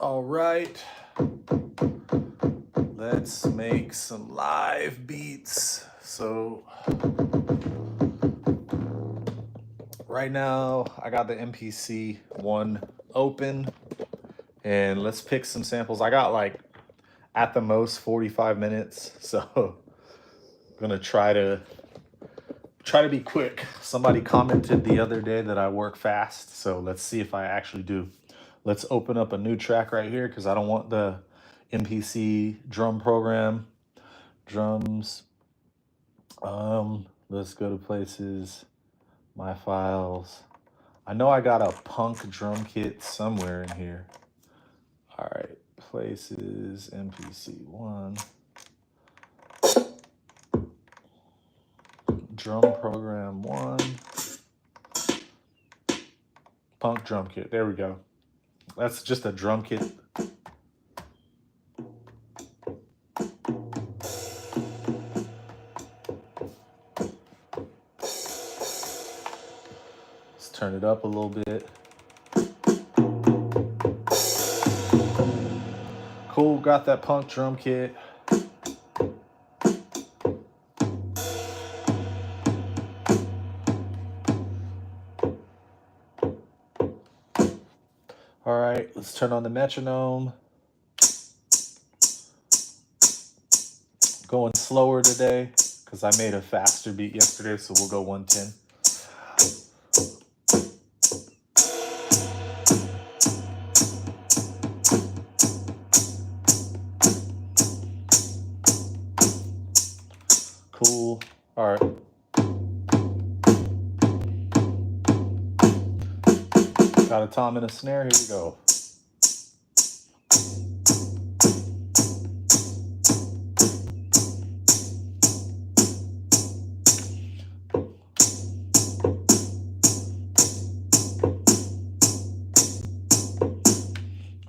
All right, let's make some live beats. So right now I got the MPC one open and let's pick some samples. I got like at the most 45 minutes. So I'm gonna try to be quick. Somebody commented the other day that I work fast. So let's see if I actually do. Let's open up a new track right here because I don't want the MPC drum program. Drums. Let's go to places, my files. I know I got a punk drum kit somewhere in here. All right, places, MPC1. Drum program 1. Punk drum kit, there we go. That's just a drum kit. Let's turn it up a little bit. Cool, got that punk drum kit. All right, let's turn on the metronome. Going slower today because I made a faster beat yesterday, so we'll go 110. Cool. All right. Got a tom and a snare. Here we go.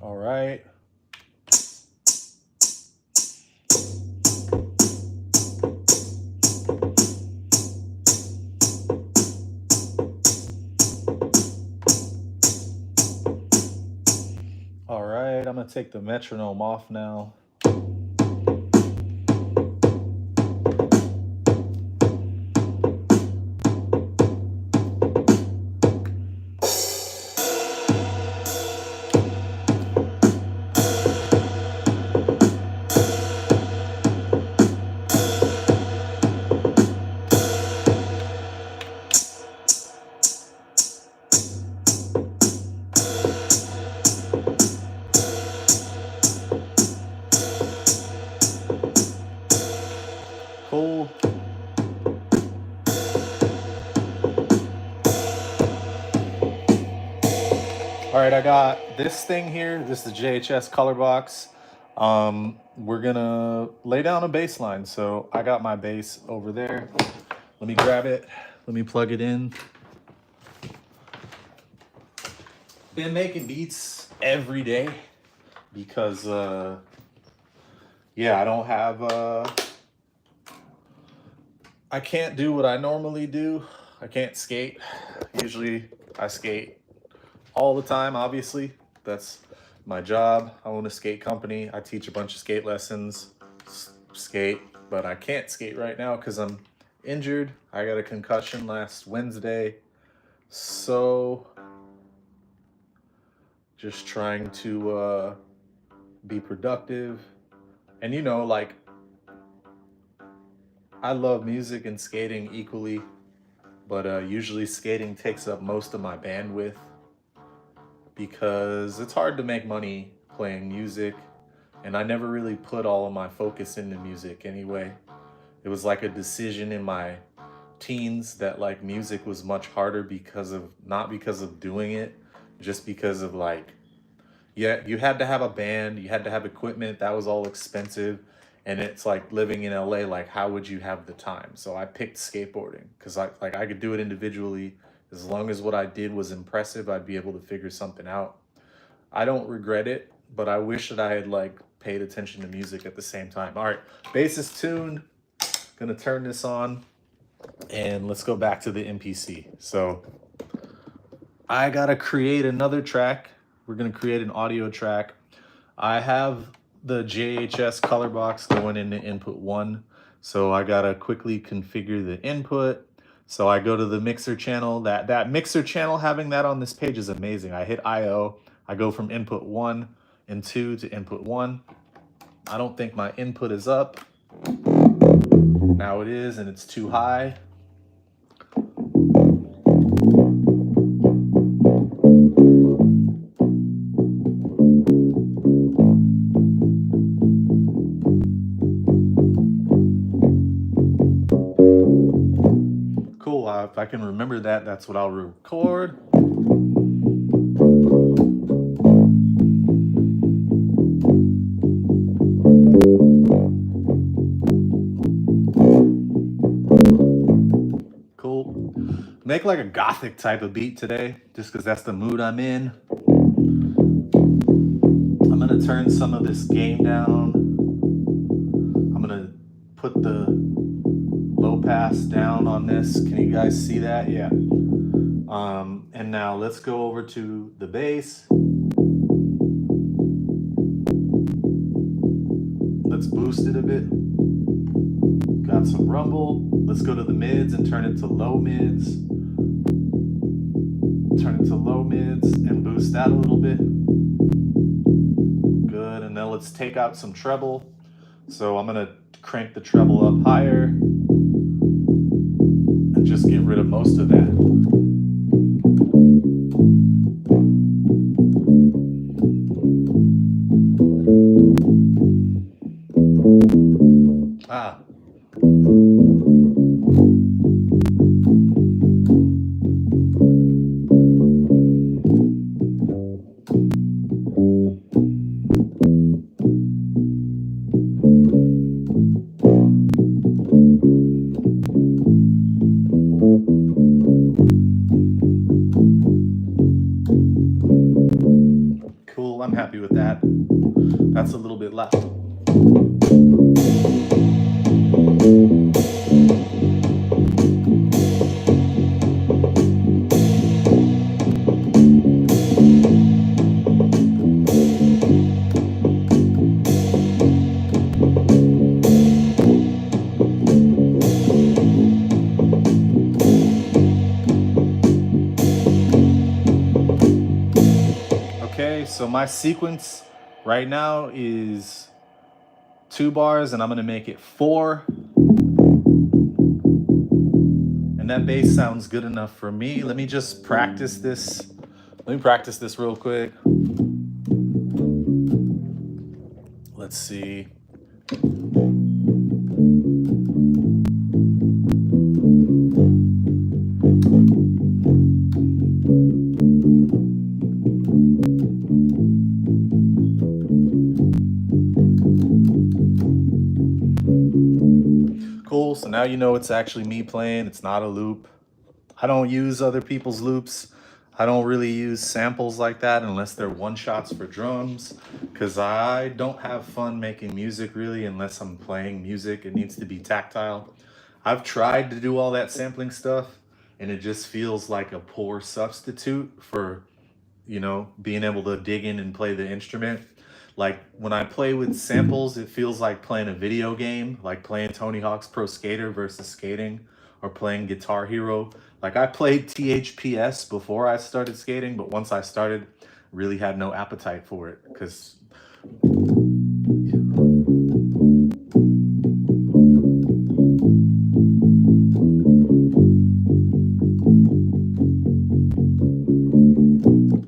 All right. All right, I'm gonna take the metronome off now. Cool. All right, I got this thing here. This is the JHS color box. We're gonna lay down a bass line. So I got my bass over there. Let me grab it. Let me plug it in. Been making beats every day because, yeah, I don't have, I can't do what I normally do. I can't skate. Usually I skate all the time, obviously. That's my job. I own a skate company. I teach a bunch of skate lessons, skate, but I can't skate right now because I'm injured. I got a concussion last Wednesday. So just trying to be productive. And you know, like, I love music and skating equally, but usually skating takes up most of my bandwidth because it's hard to make money playing music, and I never really put all of my focus into music anyway. It was like a decision in my teens that like music was much harder because of, not because of doing it, just because of like, yeah, you had to have a band, you had to have equipment, that was all expensive. And it's like living in LA, like how would you have the time? So I picked skateboarding because I could do it individually. As long as what I did was impressive, I'd be able to figure something out. I don't regret it, but I wish that I had like paid attention to music at the same time. All right, bass is tuned. Gonna turn this on and let's go back to the MPC. So I gotta create another track. We're gonna create an audio track. I have the JHS color box going into input 1, so I gotta quickly configure the input. So I go to the mixer channel. That mixer channel, having that on this page is amazing. I hit IO, I go from input 1 and 2 to input 1. I don't think my input is up. Now it is, and it's too high. Cool, if I can remember that, that's what I'll record. Cool. Make like a gothic type of beat today, just because that's the mood I'm in. I'm gonna turn some of this gain down. I'm gonna put the low pass down on this. Can you guys see that? Yeah. And now let's go over to the bass. Let's boost it a bit. Got some rumble. Let's go to the mids and turn it to low mids. Turn it to low mids and boost that a little bit. Good, and then let's take out some treble. So I'm gonna crank the treble up higher and just get rid of most of that. Cool, I'm happy with that. That's a little bit loud. Okay, so my sequence right now is 2 bars, and I'm gonna make it 4. And that bass sounds good enough for me. Let me just practice this. Let me practice this real quick. Let's see. Cool, so now you know it's actually me playing, it's not a loop. I don't use other people's loops. I don't really use samples like that unless they're one-shots for drums, because I don't have fun making music really unless I'm playing music. It needs to be tactile. I've tried to do all that sampling stuff, and it just feels like a poor substitute for, you know, being able to dig in and play the instrument. Like when I play with samples, it feels like playing a video game, like playing Tony Hawk's Pro Skater versus skating, or playing Guitar Hero. Like I played THPS before I started skating, but once I started, really had no appetite for it because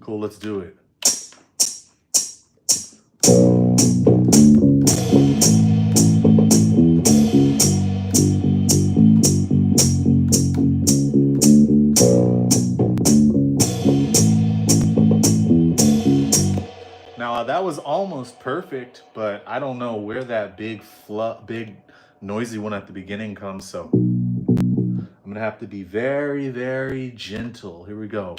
cool, let's do it. Now that was almost perfect, but I don't know where that big noisy one at the beginning comes, so I'm gonna have to be very, very gentle. Here we go.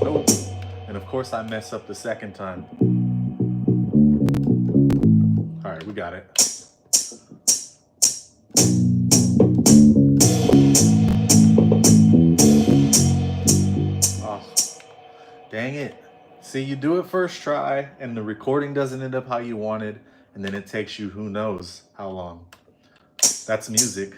Nope. And of course I mess up the second time. All right, we got it. Dang it. See, you do it first try, and the recording doesn't end up how you wanted, and then it takes you who knows how long. That's music.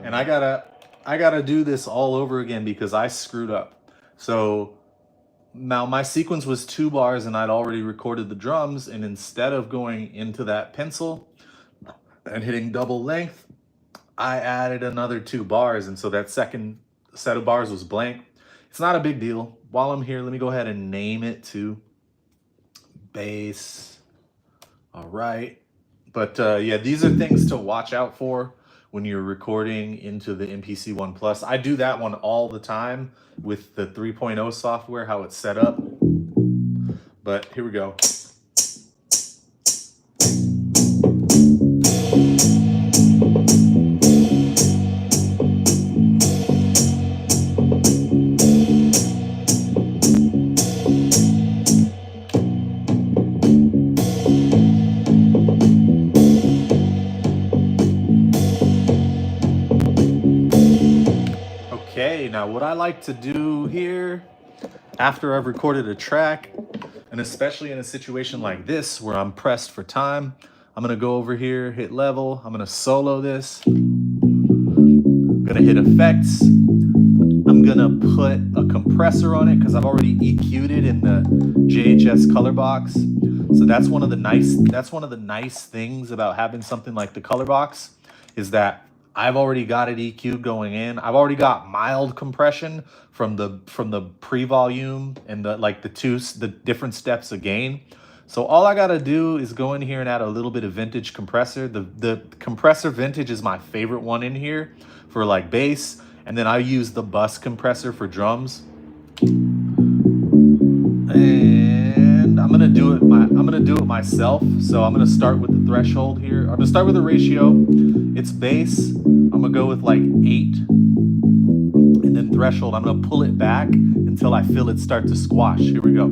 And I gotta do this all over again because I screwed up. So now my sequence was 2 bars and I'd already recorded the drums, and instead of going into that pencil and hitting double length, I added another 2 bars, and so that second set of bars was blank. It's not a big deal. While I'm here, let me go ahead and name it to bass. All right. But yeah, these are things to watch out for when you're recording into the MPC One Plus. I do that one all the time with the 3.0 software, how it's set up. But here we go. Okay, now what I like to do here after I've recorded a track, and especially in a situation like this where I'm pressed for time, I'm gonna go over here, hit level, I'm gonna solo this, I'm gonna hit effects, I'm gonna put a compressor on it because I've already EQ'd it in the JHS color box. So that's one of the nice things about having something like the color box, is that I've already got it EQ'd going in. I've already got mild compression from the pre-volume and the different steps of gain. So all I gotta do is go in here and add a little bit of vintage compressor. The compressor vintage is my favorite one in here for like bass, and then I use the bus compressor for drums. And I'm gonna do it myself. So I'm gonna start with the threshold here. I'm gonna start with a ratio. It's bass. I'm gonna go with like 8, and then threshold. I'm gonna pull it back until I feel it start to squash. Here we go.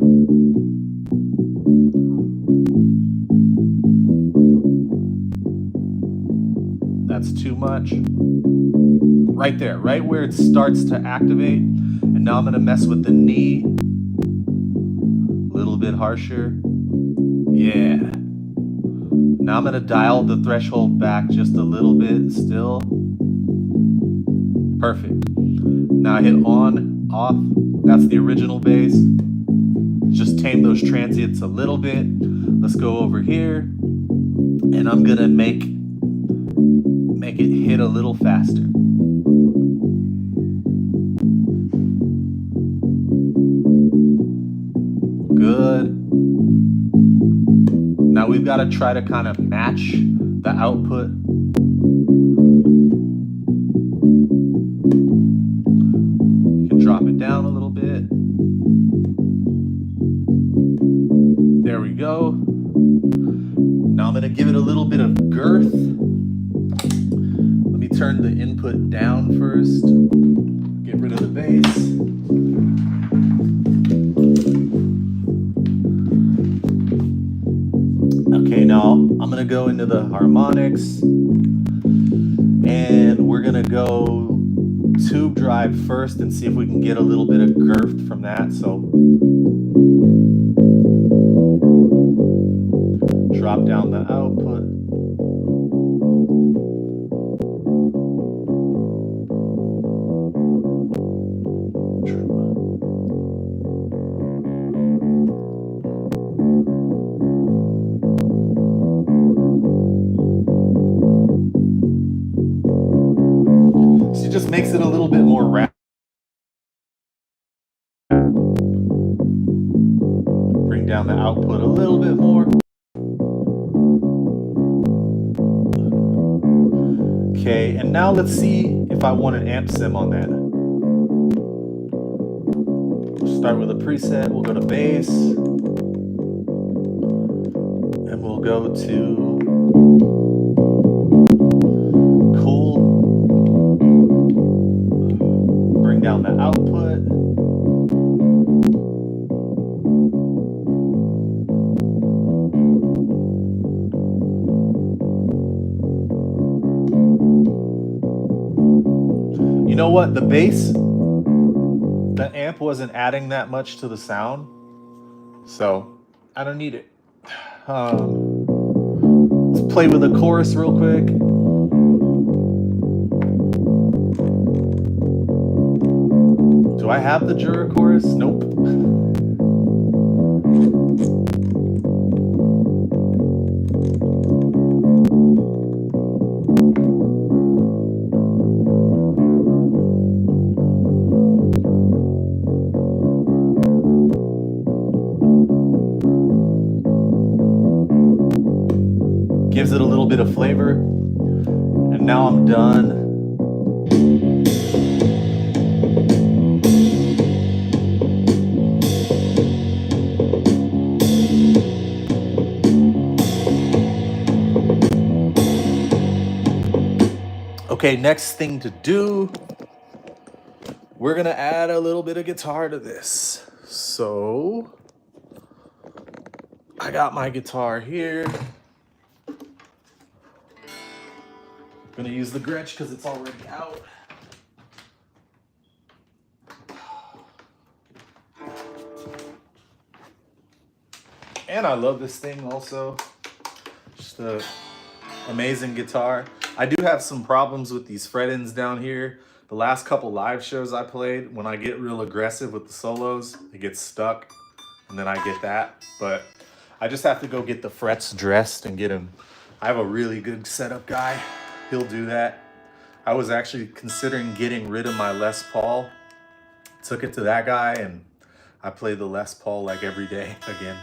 That's too much. Right there, right where it starts to activate. And now I'm gonna mess with the knee. A little bit harsher. Yeah. Now I'm gonna dial the threshold back just a little bit still. Perfect. Now I hit on, off. That's the original bass. Just tame those transients a little bit. Let's go over here, and I'm gonna make it hit a little faster. Good. Now we've got to try to kind of match the output. You can drop it down a little bit. There we go. Now I'm going to give it a little bit of girth. Let me turn the input down first. Get rid of the bass. Okay, now I'm gonna go into the harmonics, and we're gonna go tube drive first and see if we can get a little bit of girth from that. So drop down the output. Just makes it a little bit more rapid. Bring down the output a little bit more. Okay, and now let's see if I want an amp sim on that. We'll start with a preset. We'll go to bass, and we'll go to Cool. Bring down the output. You know what? The bass, the amp wasn't adding that much to the sound, so I don't need it. Let's play with the chorus real quick. Do I have the Jura chorus? Nope. Gives it a little bit of flavor. And now I'm done. Okay, next thing to do, we're gonna add a little bit of guitar to this. So I got my guitar here. I'm gonna use the Gretsch because it's already out. And I love this thing also. Just an amazing guitar. I do have some problems with these fret ends down here. The last couple live shows I played, when I get real aggressive with the solos, it gets stuck and then I get that. But I just have to go get the frets dressed and get them. I have a really good setup guy. He'll do that. I was actually considering getting rid of my Les Paul. Took it to that guy and I play the Les Paul like every day again.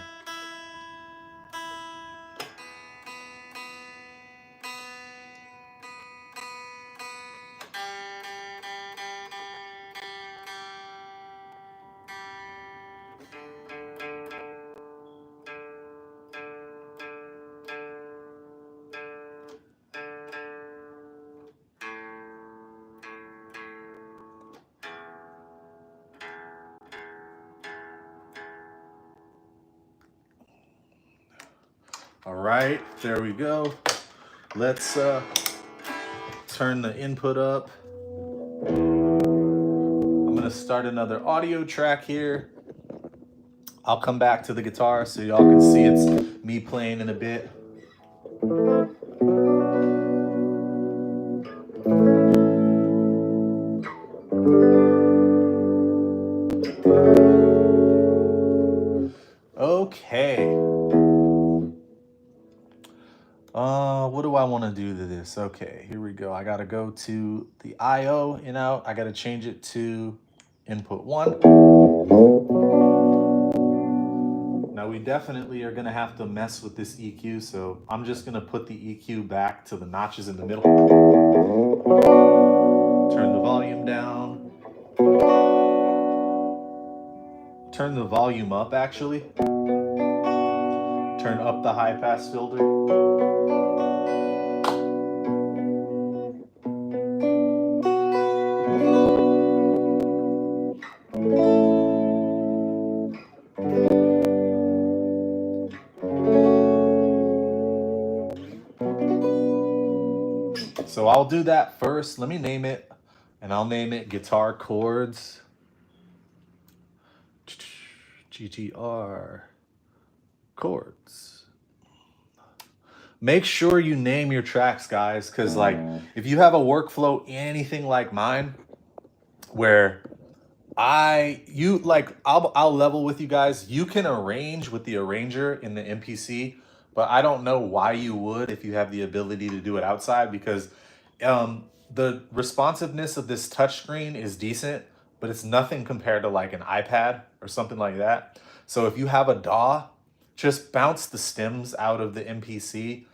All right, there we go. Let's turn the input up. I'm gonna start another audio track here. I'll come back to the guitar so y'all can see it's me playing in a bit. Okay. What do I want to do to this? Okay, here we go. I got to go to the IO in out. I got to change it to input 1. Now we definitely are going to have to mess with this EQ, so I'm just going to put the EQ back to the notches in the middle. Turn the volume down. Turn the volume up, actually. Turn up the high pass filter. So I'll do that first. Let me name it, and I'll name it Guitar Chords. GTR Chords. Make sure you name your tracks, guys, because like if you have a workflow anything like mine, where I'll level with you guys. You can arrange with the arranger in the MPC, but I don't know why you would if you have the ability to do it outside, because the responsiveness of this touchscreen is decent, but it's nothing compared to like an iPad or something like that. So if you have a DAW, just bounce the stems out of the MPC,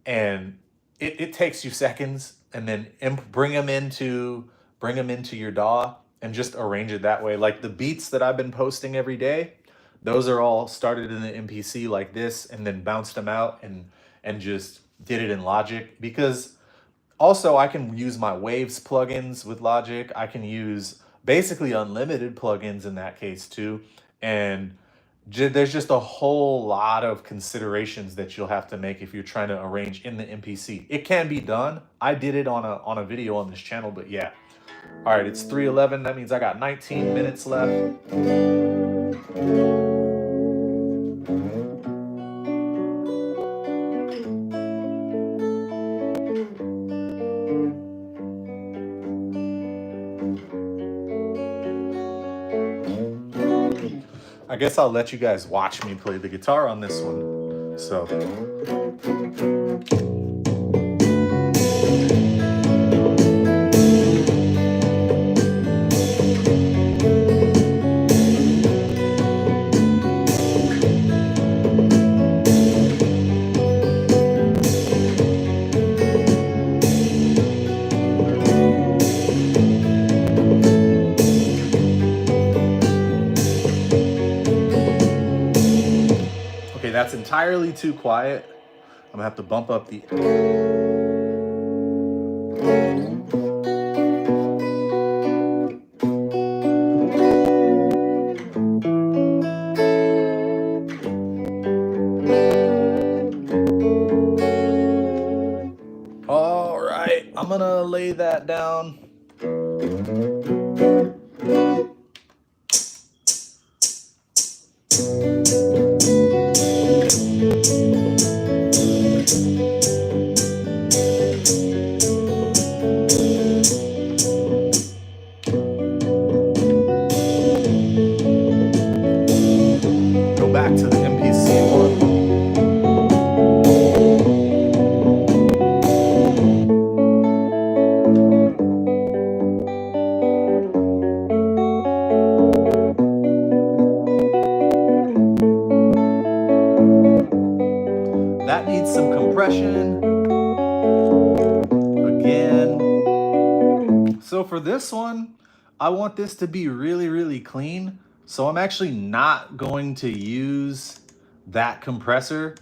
and it takes you seconds, and then bring them into your DAW and just arrange it that way. Like the beats that I've been posting every day, those are all started in the MPC like this, and then bounced them out and and just did it in Logic, because also I can use my Waves plugins with Logic. I can use basically unlimited plugins in that case too. And there's just a whole lot of considerations that you'll have to make if you're trying to arrange in the MPC. It can be done. I did it on a video on this channel, but yeah. All right, it's 3:11. That means I got 19 minutes left. I guess I'll let you guys watch me play the guitar on this one. So. Okay, that's entirely too quiet. I'm gonna have to bump up the... All right, I'm gonna lay that down. Go back to the MPC one. That needs some compression. Again. So for this one, I want this to be really, really clean. So I'm actually not going to use that compressor.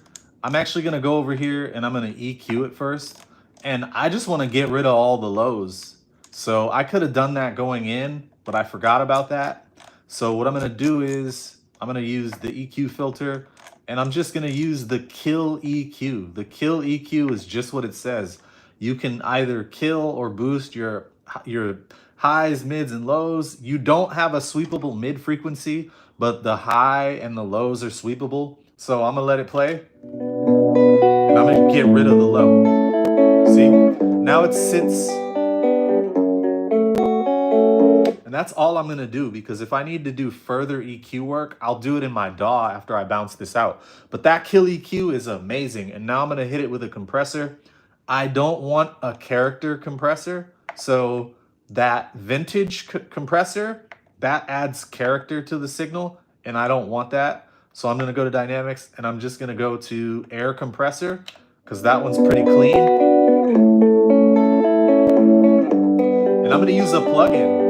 I'm actually gonna go over here and I'm gonna EQ it first. And I just wanna get rid of all the lows. So I could have done that going in, but I forgot about that. So what I'm gonna do is I'm gonna use the EQ filter, and I'm just gonna use the kill EQ. The kill EQ is just what it says. You can either kill or boost your highs, mids, and lows. You don't have a sweepable mid frequency, but the high and the lows are sweepable. So I'm gonna let it play, and I'm gonna get rid of the low. See, now it sits. And that's all I'm gonna do, because if I need to do further EQ work, I'll do it in my DAW after I bounce this out. But that kill EQ is amazing. And now I'm gonna hit it with a compressor. I don't want a character compressor. So that vintage compressor, that adds character to the signal, and I don't want that. So I'm gonna go to dynamics, and I'm just gonna go to air compressor, because that one's pretty clean. And I'm gonna use a plugin.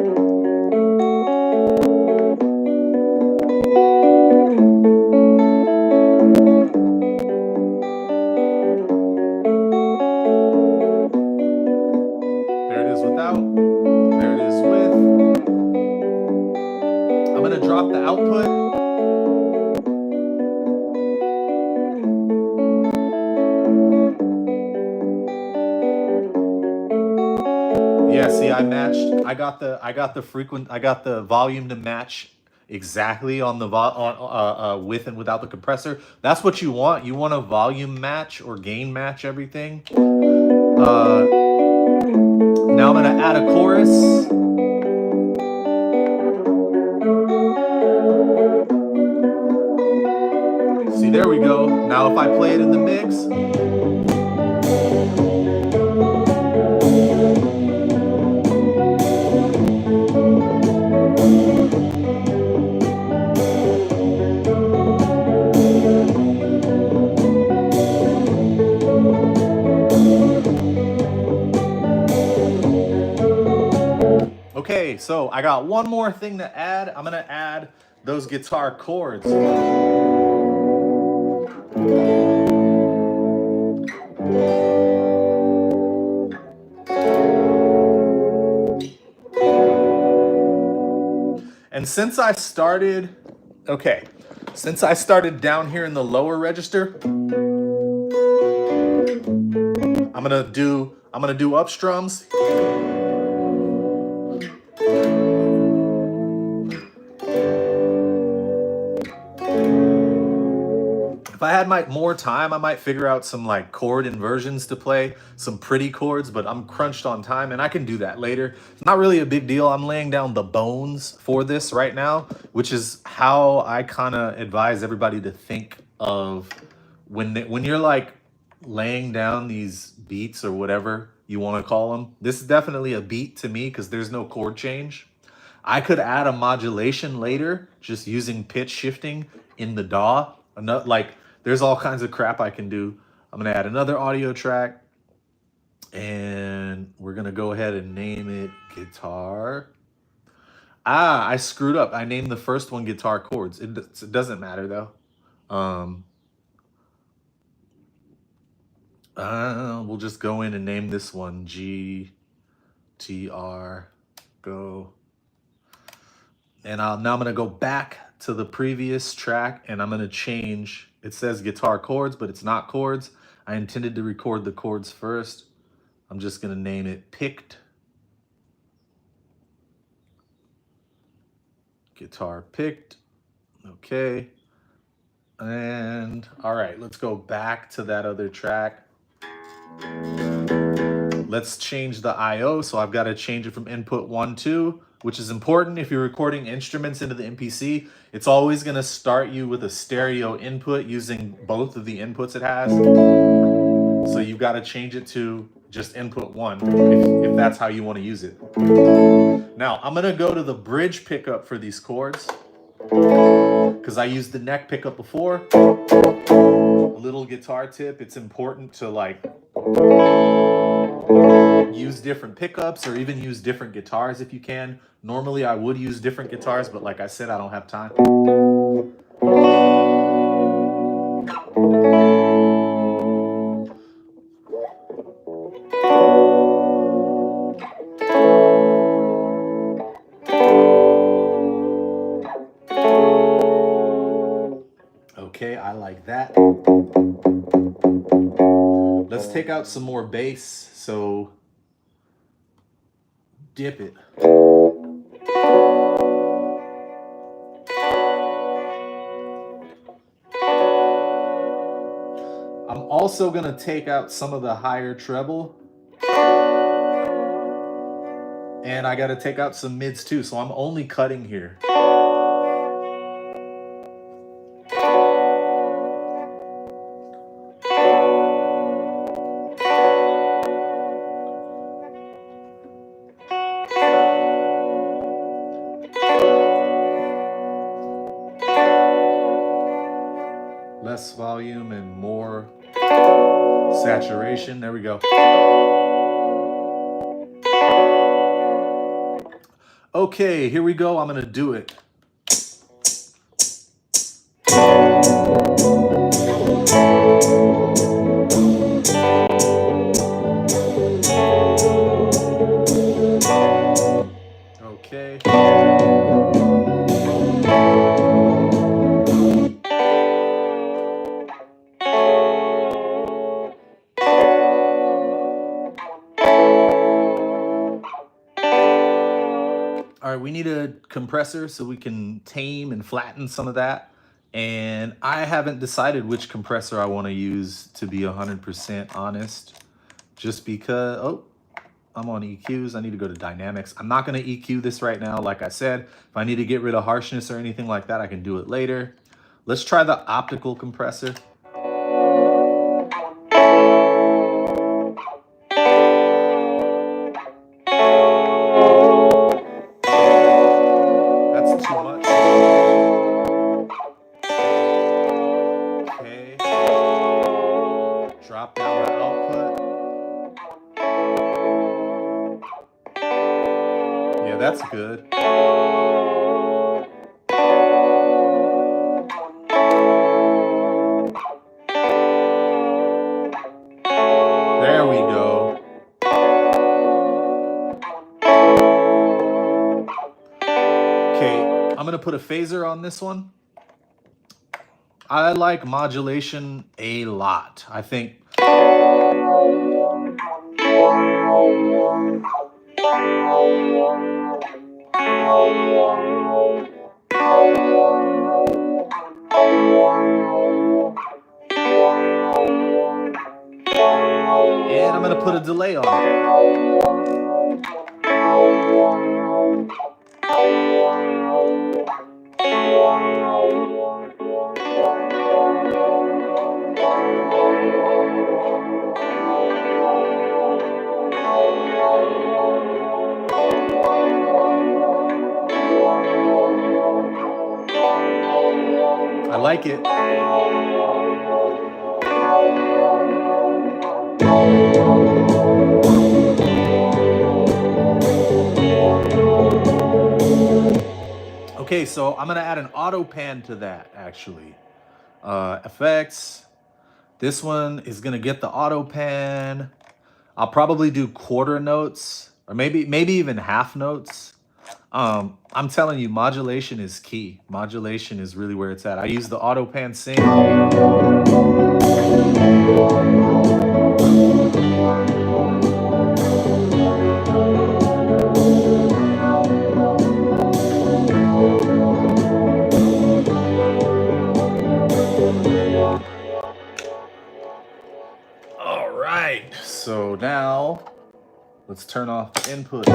Drop the output. Yeah, see, I matched. I got the volume to match exactly on the with and without the compressor. That's what you want. You want a volume match or gain match everything. Now I'm gonna add a chorus. See, there we go. Now if I play it in the mix. Okay, so I got one more thing to add. I'm gonna add those guitar chords. And since I started, since I started down here in the lower register, I'm gonna do up strums. If I had more time, I might figure out some like chord inversions to play, some pretty chords, but I'm crunched on time and I can do that later. It's not really a big deal. I'm laying down the bones for this right now, which is how I kind of advise everybody to think of when you're like laying down these beats or whatever you want to call them. This is definitely a beat to me because there's no chord change. I could add a modulation later, just using pitch shifting in the DAW. Like, there's all kinds of crap I can do. I'm gonna add another audio track, and we're gonna go ahead and name it guitar. Ah, I screwed up. I named the first one guitar chords. It doesn't matter though. We'll just go in and name this one GTR. Go. And now I'm going to go back to the previous track and I'm going to change. It says guitar chords, but it's not chords. I intended to record the chords first. I'm just going to name it picked. Guitar picked. Okay. And all right, let's go back to that other track. Let's change the IO. So I've got to change it from input 1, 2, which is important if you're recording instruments into the MPC. It's always going to start you with a stereo input using both of the inputs it has. So you've got to change it to just input 1 if that's how you want to use it. Now I'm going to go to the bridge pickup for these chords because I used the neck pickup before. A little guitar tip, it's important to like use different pickups or even use different guitars if you can. Normally I would use different guitars, but like I said, I don't have time. Okay, I like that. Let's take out some more bass, so dip it. I'm also gonna take out some of the higher treble. And I gotta take out some mids too, so I'm only cutting here. Less volume and more saturation. There we go. Okay, here we go. I'm gonna do it. Okay. All right, we need a compressor so we can tame and flatten some of that. And I haven't decided which compressor I want to use, to be 100% honest. Just because, oh, I'm on EQs. I need to go to dynamics. I'm not going to EQ this right now. Like I said, if I need to get rid of harshness or anything like that, I can do it later. Let's try the optical compressor. That's too much. Okay. Drop down the output. Yeah, that's good. There we go. Okay, I'm put a phaser on this one. I like modulation a lot. I think and I'm gonna put a delay on it. I like it. Okay, so I'm gonna add an auto pan to that actually. Effects. This one is gonna get the auto pan. I'll probably do quarter notes or maybe even half notes. I'm telling you, modulation is key. Modulation is really where it's at. I use the auto pan sync. All right, so now let's turn off the input.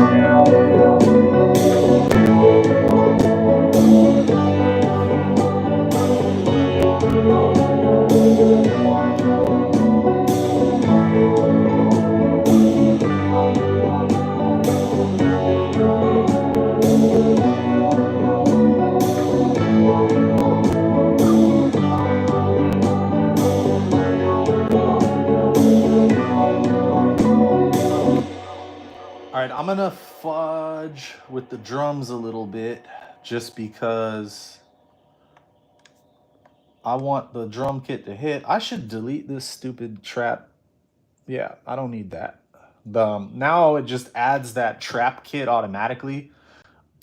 All right, I'm gonna fudge with the drums a little bit just because I want the drum kit to hit. I should delete this stupid trap. Yeah, I don't need that. Now it just adds that trap kit automatically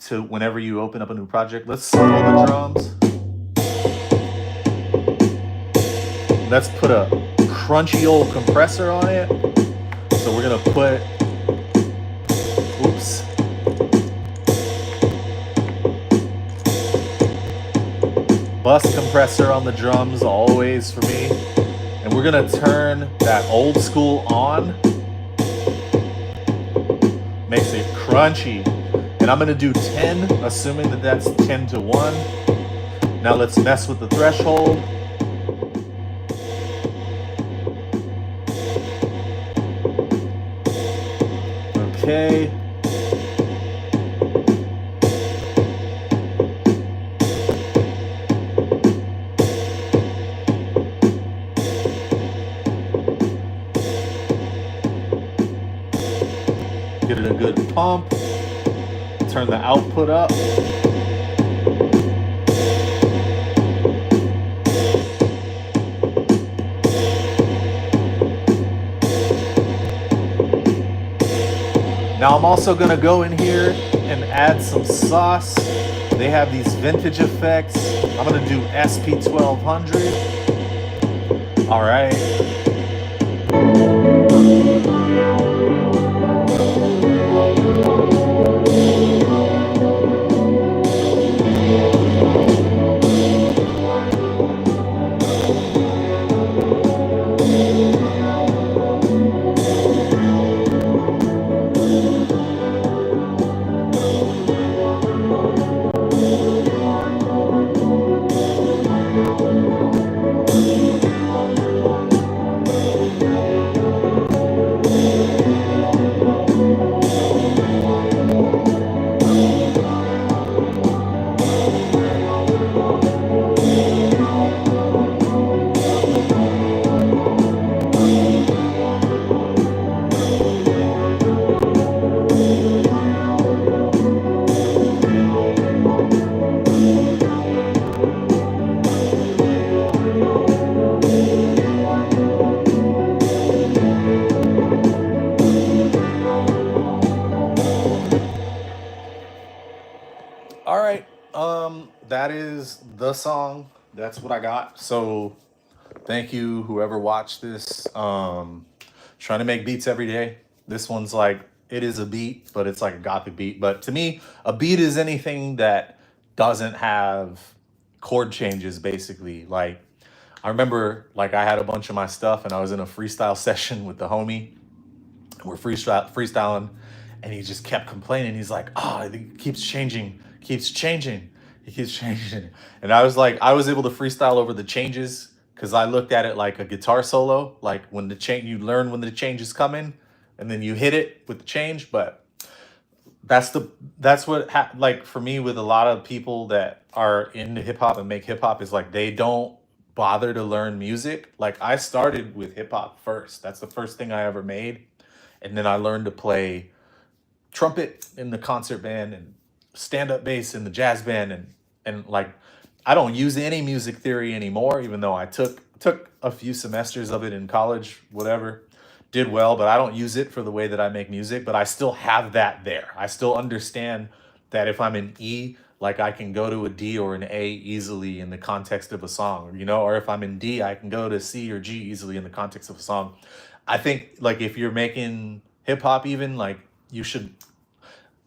to whenever you open up a new project. Let's slow the drums. Let's put a crunchy old compressor on it. So we're gonna put, oops. Bus compressor on the drums always for me. And we're gonna turn that old school on. Makes it crunchy. And I'm gonna do 10, assuming that that's 10 to 1. Now let's mess with the threshold. Okay. Get it a good pump. Turn the output up. Now I'm also gonna go in here and add some sauce. They have these vintage effects. I'm gonna do SP1200. All right. that is the song. That's what I got. So thank you, whoever watched this. Trying to make beats every day. This one's like, it is a beat, but it's like a gothic beat. But to me, a beat is anything that doesn't have chord changes, basically. Like, I remember, like, I had a bunch of my stuff and I was in a freestyle session with the homie. We're freestyling, and he just kept complaining. He's like, "Oh, it keeps changing, keeps changing, it keeps changing." And I was like, I was able to freestyle over the changes because I looked at it like a guitar solo, like when the change, you learn when the change is coming, and then you hit it with the change. But that's the that's what like for me with a lot of people that are into hip hop and make hip hop is like they don't bother to learn music. Like I started with hip hop first. That's the first thing I ever made, and then I learned to play trumpet in the concert band and stand up bass in the jazz band, and like I don't use any music theory anymore, even though I took a few semesters of it in college, whatever, did well, but I don't use it for the way that I make music. But I still have that there. I still understand that if I'm in E, like I can go to a D or an A easily in the context of a song, you know, or if I'm in D, I can go to C or G easily in the context of a song. I think like if you're making hip hop, even like you should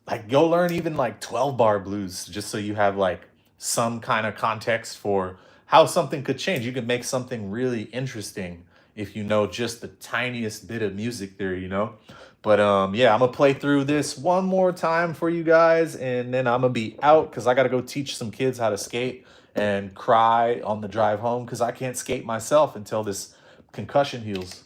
like go learn even like 12 bar blues just so you have like some kind of context for how something could change. You could make something really interesting if you know just the tiniest bit of music theory, you know. But yeah, I'm gonna play through this one more time for you guys, and then I'm gonna be out because I gotta go teach some kids how to skate and cry on the drive home because I can't skate myself until this concussion heals.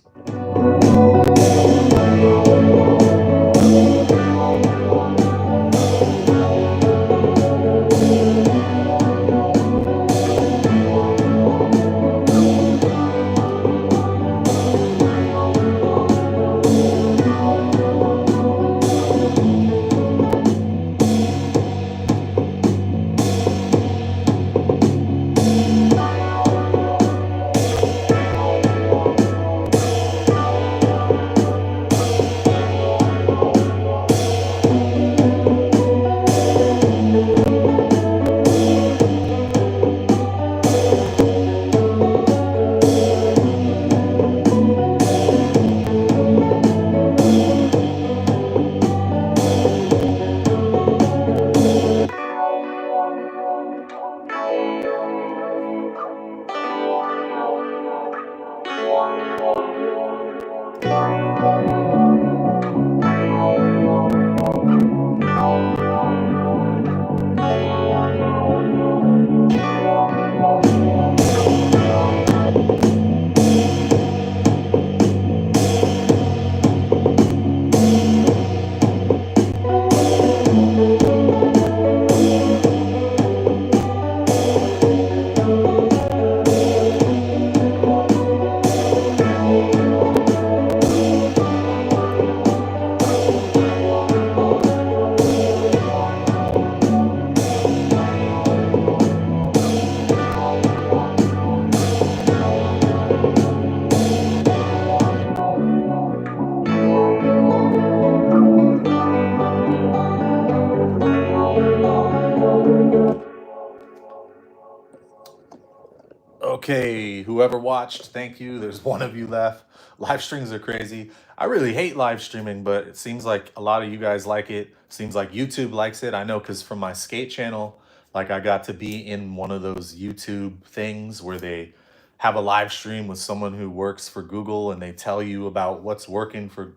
Okay, whoever watched, thank you. There's one of you left. Live streams are crazy. I really hate live streaming, but it seems like a lot of you guys like it. Seems like YouTube likes it. I know because from my skate channel, like I got to be in one of those YouTube things where they have a live stream with someone who works for Google and they tell you about what's working for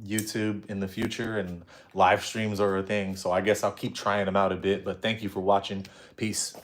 YouTube in the future, and live streams are a thing. So I guess I'll keep trying them out a bit, but thank you for watching. Peace.